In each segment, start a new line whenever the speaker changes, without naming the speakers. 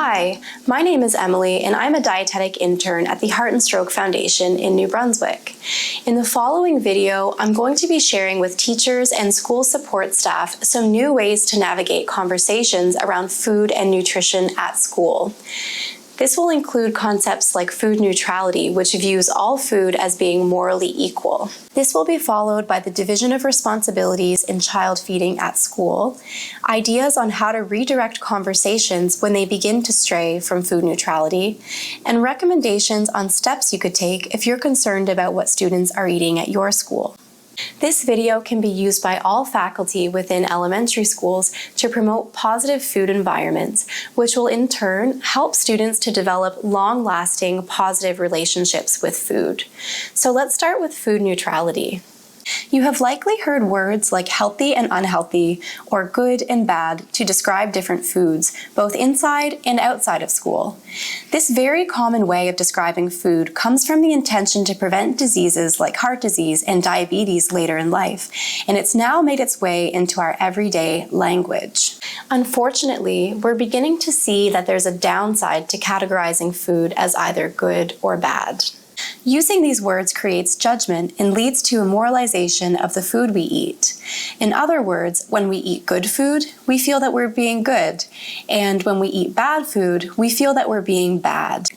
Hi, my name is Emily and I'm a dietetic intern at the Heart and Stroke Foundation in New Brunswick. In the following video, I'm going to be sharing with teachers and school support staff some new ways to navigate conversations around food and nutrition at school. This will include concepts like food neutrality, which views all food as being morally equal. This will be followed by the division of responsibilities in child feeding at school, ideas on how to redirect conversations when they begin to stray from food neutrality, and recommendations on steps you could take if you're concerned about what students are eating at your school. This video can be used by all faculty within elementary schools to promote positive food environments, which will in turn help students to develop long-lasting positive relationships with food. So let's start with food neutrality. You have likely heard words like healthy and unhealthy, or good and bad, to describe different foods, both inside and outside of school. This very common way of describing food comes from the intention to prevent diseases like heart disease and diabetes later in life, and it's now made its way into our everyday language. Unfortunately, we're beginning to see that there's a downside to categorizing food as either good or bad. Using these words creates judgment and leads to a moralization of the food we eat. In other words, when we eat good food, we feel that we're being good, and when we eat bad food, we feel that we're being bad.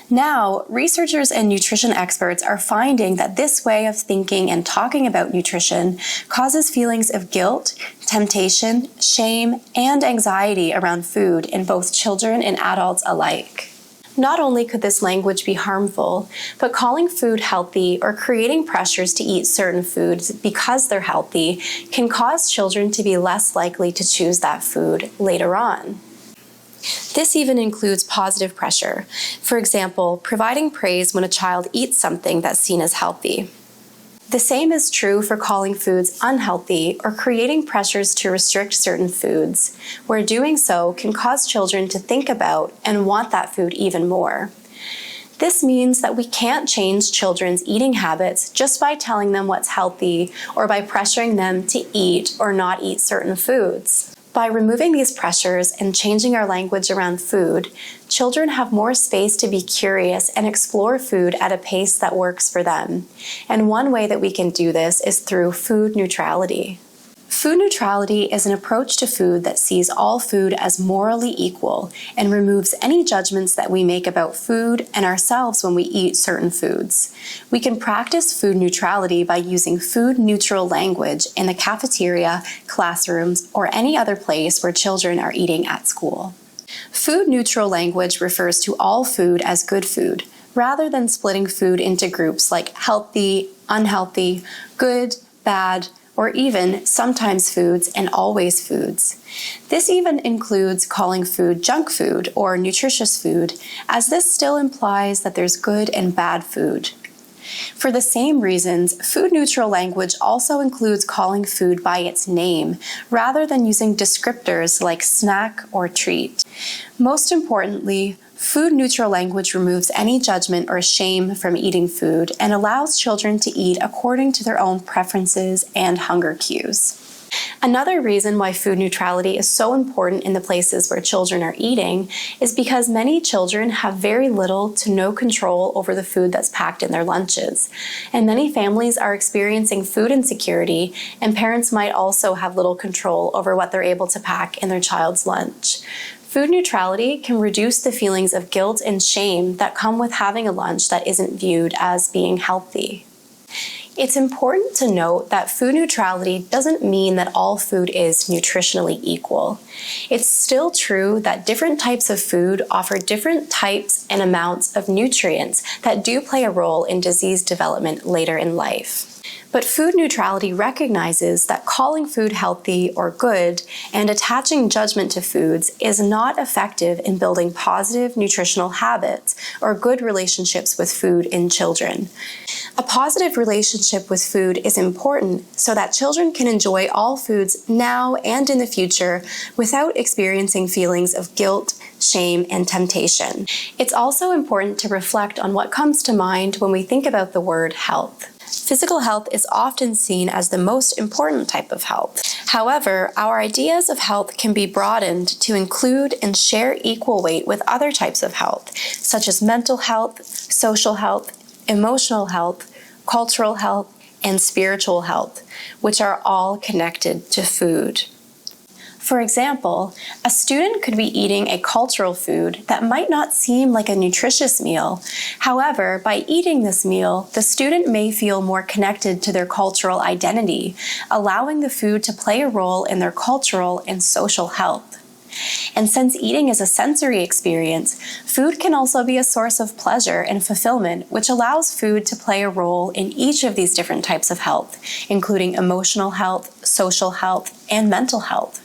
Now, researchers and nutrition experts are finding that this way of thinking and talking about nutrition causes feelings of guilt, temptation, shame, and anxiety around food in both children and adults alike. Not only could this language be harmful, but calling food healthy or creating pressures to eat certain foods because they're healthy can cause children to be less likely to choose that food later on. This even includes positive pressure. For example, providing praise when a child eats something that's seen as healthy. The same is true for calling foods unhealthy or creating pressures to restrict certain foods, where doing so can cause children to think about and want that food even more. This means that we can't change children's eating habits just by telling them what's healthy or by pressuring them to eat or not eat certain foods. By removing these pressures and changing our language around food, children have more space to be curious and explore food at a pace that works for them. And one way that we can do this is through food neutrality. Food neutrality is an approach to food that sees all food as morally equal and removes any judgments that we make about food and ourselves when we eat certain foods. We can practice food neutrality by using food-neutral language in the cafeteria, classrooms, or any other place where children are eating at school. Food-neutral language refers to all food as good food, rather than splitting food into groups like healthy, unhealthy, good, bad, or even sometimes foods and always foods. This even includes calling food junk food or nutritious food, as this still implies that there's good and bad food. For the same reasons, food-neutral language also includes calling food by its name, rather than using descriptors like snack or treat. Most importantly, food-neutral language removes any judgment or shame from eating food and allows children to eat according to their own preferences and hunger cues. Another reason why food neutrality is so important in the places where children are eating is because many children have very little to no control over the food that's packed in their lunches. And many families are experiencing food insecurity, and parents might also have little control over what they're able to pack in their child's lunch. Food neutrality can reduce the feelings of guilt and shame that come with having a lunch that isn't viewed as being healthy. It's important to note that food neutrality doesn't mean that all food is nutritionally equal. It's still true that different types of food offer different types and amounts of nutrients that do play a role in disease development later in life. But food neutrality recognizes that calling food healthy or good and attaching judgment to foods is not effective in building positive nutritional habits or good relationships with food in children. A positive relationship with food is important so that children can enjoy all foods now and in the future without experiencing feelings of guilt, shame, and temptation. It's also important to reflect on what comes to mind when we think about the word health. Physical health is often seen as the most important type of health. However, our ideas of health can be broadened to include and share equal weight with other types of health, such as mental health, social health, emotional health, cultural health, and spiritual health, which are all connected to food. For example, a student could be eating a cultural food that might not seem like a nutritious meal. However, by eating this meal, the student may feel more connected to their cultural identity, allowing the food to play a role in their cultural and social health. And since eating is a sensory experience, food can also be a source of pleasure and fulfillment, which allows food to play a role in each of these different types of health, including emotional health, social health, and mental health.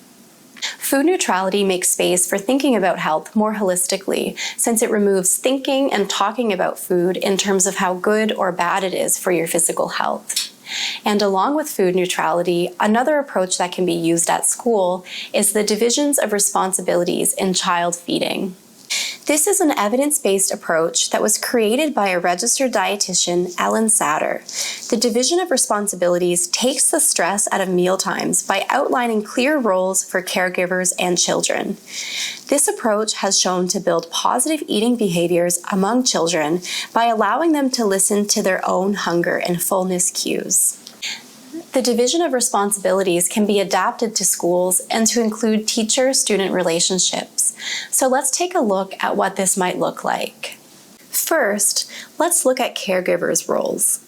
Food neutrality makes space for thinking about health more holistically, since it removes thinking and talking about food in terms of how good or bad it is for your physical health. And along with food neutrality, another approach that can be used at school is the divisions of responsibilities in child feeding. This is an evidence-based approach that was created by a registered dietitian, Ellen Satter. The division of responsibilities takes the stress out of mealtimes by outlining clear roles for caregivers and children. This approach has shown to build positive eating behaviors among children by allowing them to listen to their own hunger and fullness cues. The division of responsibilities can be adapted to schools and to include teacher-student relationships. So let's take a look at what this might look like. First, let's look at caregivers' roles.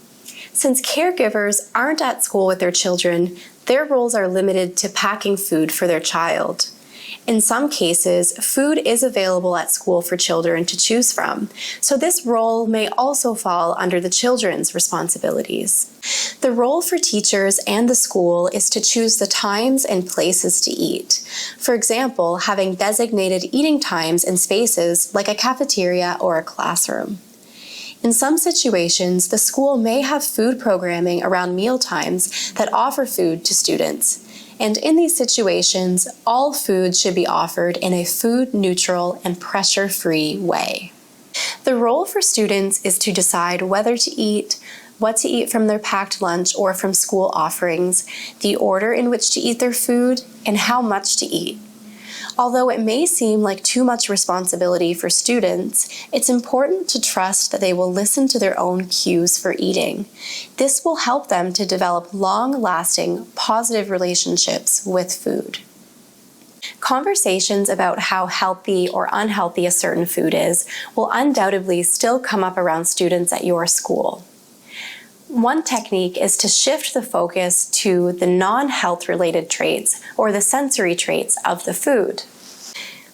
Since caregivers aren't at school with their children, their roles are limited to packing food for their child. In some cases, food is available at school for children to choose from, so this role may also fall under the children's responsibilities. The role for teachers and the school is to choose the times and places to eat. For example, having designated eating times and spaces like a cafeteria or a classroom. In some situations, the school may have food programming around meal times that offer food to students. And in these situations, all food should be offered in a food-neutral and pressure-free way. The role for students is to decide whether to eat, what to eat from their packed lunch or from school offerings, the order in which to eat their food, and how much to eat. Although it may seem like too much responsibility for students, it's important to trust that they will listen to their own cues for eating. This will help them to develop long-lasting, positive relationships with food. Conversations about how healthy or unhealthy a certain food is will undoubtedly still come up around students at your school. One technique is to shift the focus to the non-health related traits or the sensory traits of the food.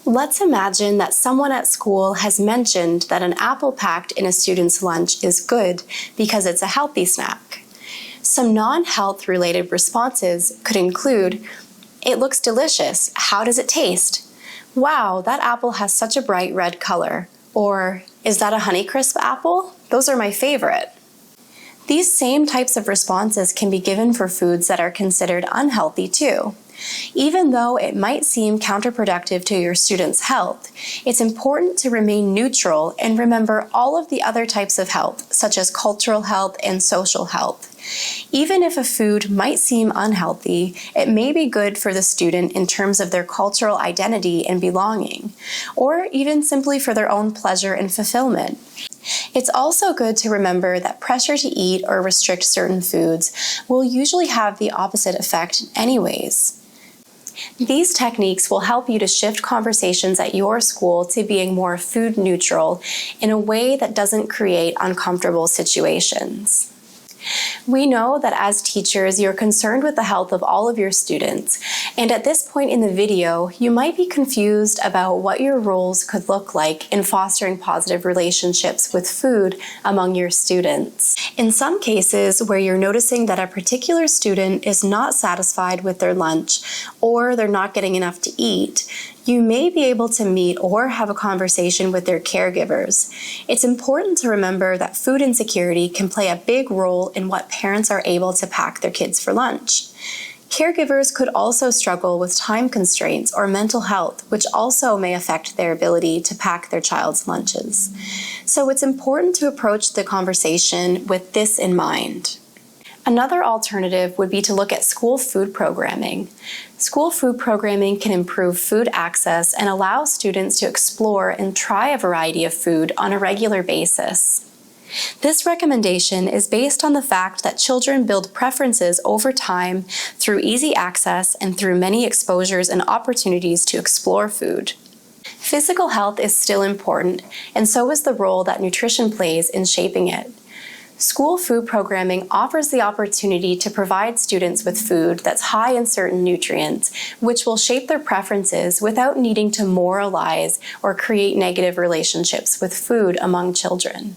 Let's imagine that someone at school has mentioned that an apple packed in a student's lunch is good because it's a healthy snack. Some non-health related responses could include, "It looks delicious. How does it taste? Wow, that apple has such a bright red color." Or, "Is that a Honeycrisp apple? Those are my favorite." These same types of responses can be given for foods that are considered unhealthy too. Even though it might seem counterproductive to your student's health, it's important to remain neutral and remember all of the other types of health, such as cultural health and social health. Even if a food might seem unhealthy, it may be good for the student in terms of their cultural identity and belonging, or even simply for their own pleasure and fulfillment. It's also good to remember that pressure to eat or restrict certain foods will usually have the opposite effect anyways. These techniques will help you to shift conversations at your school to being more food neutral in a way that doesn't create uncomfortable situations. We know that as teachers, you're concerned with the health of all of your students, and at this point in the video, you might be confused about what your roles could look like in fostering positive relationships with food among your students. In some cases where you're noticing that a particular student is not satisfied with their lunch or they're not getting enough to eat, you may be able to meet or have a conversation with their caregivers. It's important to remember that food insecurity can play a big role in what parents are able to pack their kids for lunch. Caregivers could also struggle with time constraints or mental health, which also may affect their ability to pack their child's lunches. So it's important to approach the conversation with this in mind. Another alternative would be to look at school food programming. School food programming can improve food access and allow students to explore and try a variety of food on a regular basis. This recommendation is based on the fact that children build preferences over time through easy access and through many exposures and opportunities to explore food. Physical health is still important, and so is the role that nutrition plays in shaping it. School food programming offers the opportunity to provide students with food that's high in certain nutrients, which will shape their preferences without needing to moralize or create negative relationships with food among children.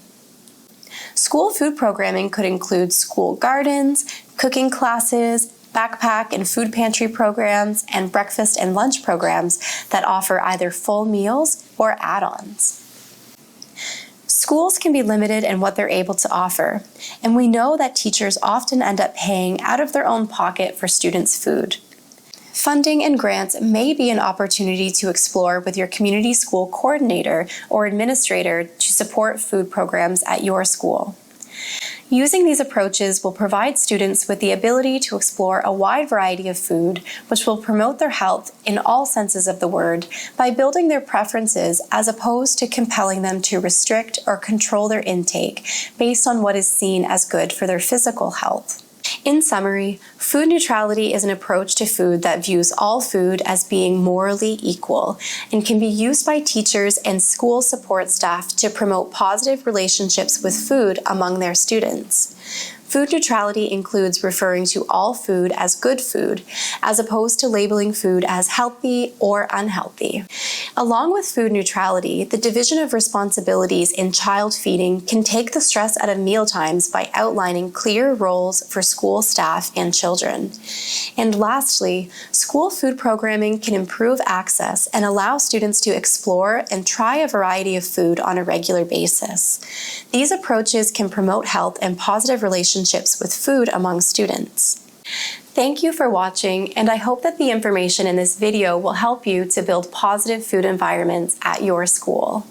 School food programming could include school gardens, cooking classes, backpack and food pantry programs, and breakfast and lunch programs that offer either full meals or add-ons. Schools can be limited in what they're able to offer, and we know that teachers often end up paying out of their own pocket for students' food. Funding and grants may be an opportunity to explore with your community school coordinator or administrator to support food programs at your school. Using these approaches will provide students with the ability to explore a wide variety of food, which will promote their health in all senses of the word by building their preferences as opposed to compelling them to restrict or control their intake based on what is seen as good for their physical health. In summary, food neutrality is an approach to food that views all food as being morally equal and can be used by teachers and school support staff to promote positive relationships with food among their students. Food neutrality includes referring to all food as good food, as opposed to labeling food as healthy or unhealthy. Along with food neutrality, the division of responsibilities in child feeding can take the stress out of mealtimes by outlining clear roles for school staff and children. And lastly, school food programming can improve access and allow students to explore and try a variety of food on a regular basis. These approaches can promote health and positive relationships with food among students. Thank you for watching, and I hope that the information in this video will help you to build positive food environments at your school.